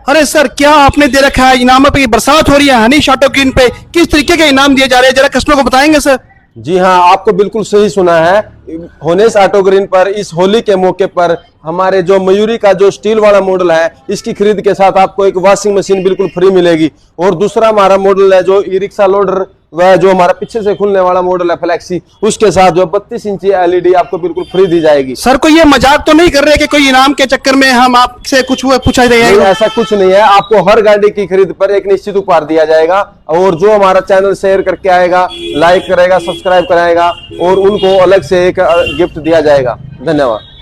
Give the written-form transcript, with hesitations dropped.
अरे सर, क्या आपने दे रखा है इनामों पे? बरसात हो रही है, हनीश ऑटो ग्रीन पे किस तरीके के इनाम दिए जा रहे हैं, जरा कस्टमर को बताएंगे सर? जी हाँ, आपको बिल्कुल सही सुना है। होनेस ऑटो ग्रीन पर इस होली के मौके पर हमारे जो मयूरी का जो स्टील वाला मॉडल है, इसकी खरीद के साथ आपको एक वॉशिंग मशीन बिल्कुल फ्री मिलेगी। और दूसरा हमारा मॉडल है जो ई रिक्शा लोडर, वह जो हमारा पीछे से खुलने वाला मॉडल है फ्लेक्सी, उसके साथ जो 32 इंची एलईडी आपको बिल्कुल फ्री दी जाएगी। सर, कोई ये मजाक तो नहीं कर रहे कि कोई इनाम के चक्कर में हम आपसे कुछ वो पूछा नहीं, जाएगा? ऐसा कुछ नहीं है। आपको हर गाड़ी की खरीद पर एक निश्चित उपहार दिया जाएगा, और जो हमारा चैनल शेयर करके आएगा, लाइक करेगा, सब्सक्राइब कराएगा, और उनको अलग से एक गिफ्ट दिया जाएगा। धन्यवाद।